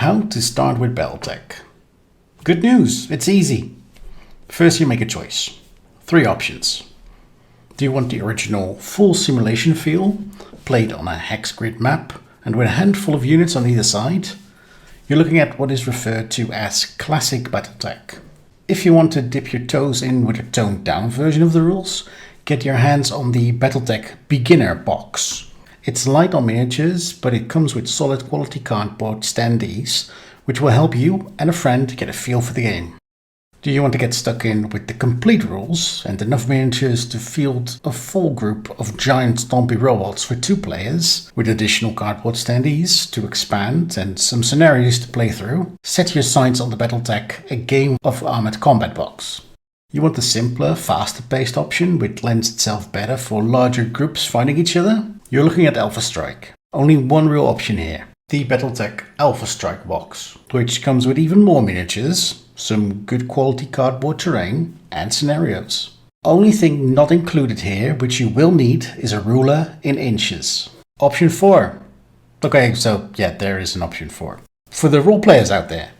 How to start with BattleTech. Good news, it's easy. First you make a choice. 3 options. Do you want the original full simulation feel, played on a hex grid map and with a handful of units on either side? You're looking at what is referred to as Classic BattleTech. If you want to dip your toes in with a toned down version of the rules, get your hands on the BattleTech Beginner Box. It's light on miniatures, but it comes with solid quality cardboard standees, which will help you and a friend get a feel for the game. Do you want to get stuck in with the complete rules and enough miniatures to field a full group of giant stompy robots for 2 players, with additional cardboard standees to expand and some scenarios to play through? Set your sights on the BattleTech A Game of Armored Combat Box. You want the simpler, faster paced option, which lends itself better for larger groups fighting each other? You're looking at Alpha Strike. Only one real option here. The BattleTech Alpha Strike box, which comes with even more miniatures, some good quality cardboard terrain and scenarios. Only thing not included here, which you will need, is a ruler in inches. Option 4. Okay, so yeah, there is an option 4. For the role players out there,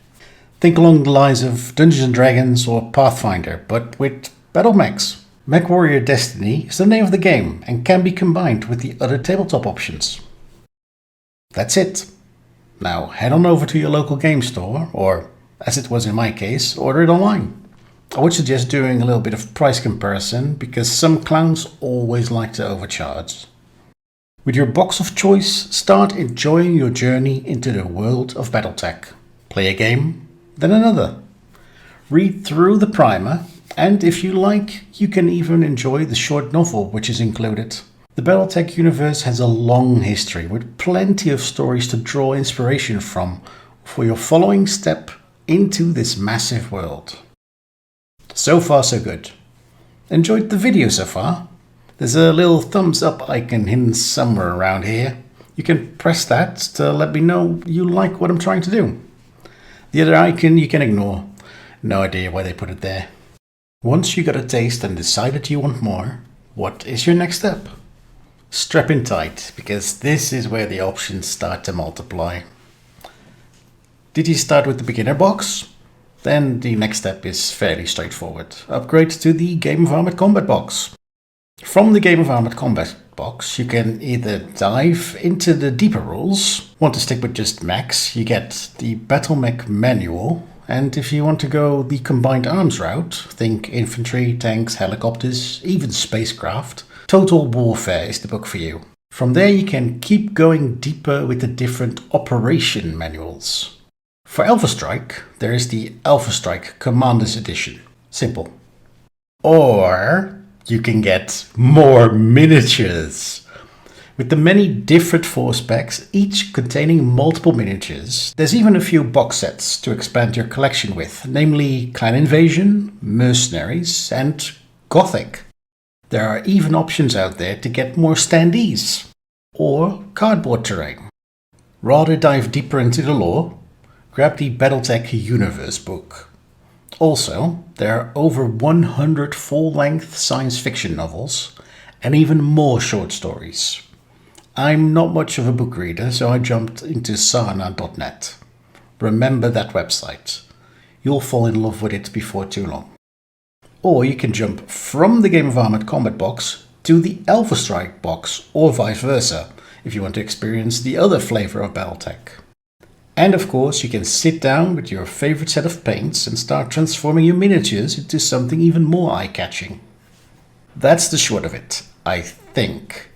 think along the lines of Dungeons & Dragons or Pathfinder, but with battle mechs. MechWarrior Destiny is the name of the game and can be combined with the other tabletop options. That's it. Now head on over to your local game store, or as it was in my case, order it online. I would suggest doing a little bit of price comparison, because some clowns always like to overcharge. With your box of choice, start enjoying your journey into the world of BattleTech. Play a game, then another. Read through the primer, and if you like, you can even enjoy the short novel which is included. The BattleTech universe has a long history with plenty of stories to draw inspiration from for your following step into this massive world. So far so good. Enjoyed the video so far? There's a little thumbs up icon hidden somewhere around here. You can press that to let me know you like what I'm trying to do. The other icon you can ignore. No idea why they put it there. Once you got a taste and decided you want more, what is your next step? Strap in tight, because this is where the options start to multiply. Did you start with the beginner box? Then the next step is fairly straightforward. Upgrade to the Game of Armored Combat box. From the Game of Armored Combat box, you can either dive into the deeper rules. Want to stick with just mechs, you get the Battle Mech manual. And if you want to go the combined arms route, think infantry, tanks, helicopters, even spacecraft, Total Warfare is the book for you. From there you can keep going deeper with the different operation manuals. For Alpha Strike, there is the Alpha Strike Commander's Edition. Simple. Or you can get more miniatures. With the many different ForcePacks, each containing multiple miniatures, there's even a few box sets to expand your collection with, namely Clan Invasion, Mercenaries and Gothic. There are even options out there to get more standees or cardboard terrain. Rather dive deeper into the lore? Grab the BattleTech Universe book. Also, there are over 100 full-length science fiction novels and even more short stories. I'm not much of a book reader, so I jumped into Sana.net. Remember that website. You'll fall in love with it before too long. Or you can jump from the Game of Armored Combat box to the Alpha Strike box, or vice versa, if you want to experience the other flavor of BattleTech. And of course, you can sit down with your favorite set of paints and start transforming your miniatures into something even more eye-catching. That's the short of it, I think.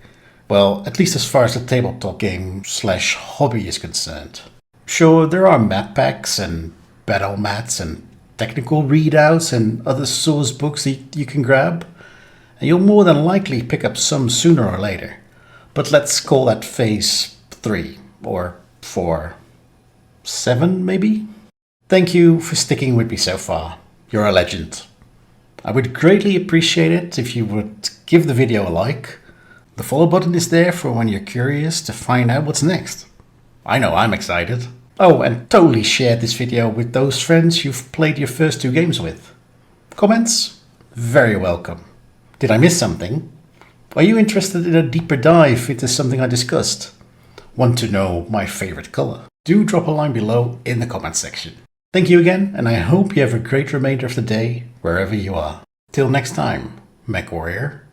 Well, at least as far as the tabletop game / hobby is concerned. Sure, there are map packs and battle mats and technical readouts and other source books that you can grab, and you'll more than likely pick up some sooner or later. But let's call that phase 3 or 4, 7 maybe? Thank you for sticking with me so far. You're a legend. I would greatly appreciate it if you would give the video a like. The follow button is there for when you're curious to find out what's next. I know I'm excited. Oh, and totally share this video with those friends you've played your first 2 games with. Comments? Very welcome. Did I miss something? Are you interested in a deeper dive into something I discussed? Want to know my favorite color? do drop a line below in the comments section. Thank you again, and I hope you have a great remainder of the day wherever you are. Till next time, MechWarrior.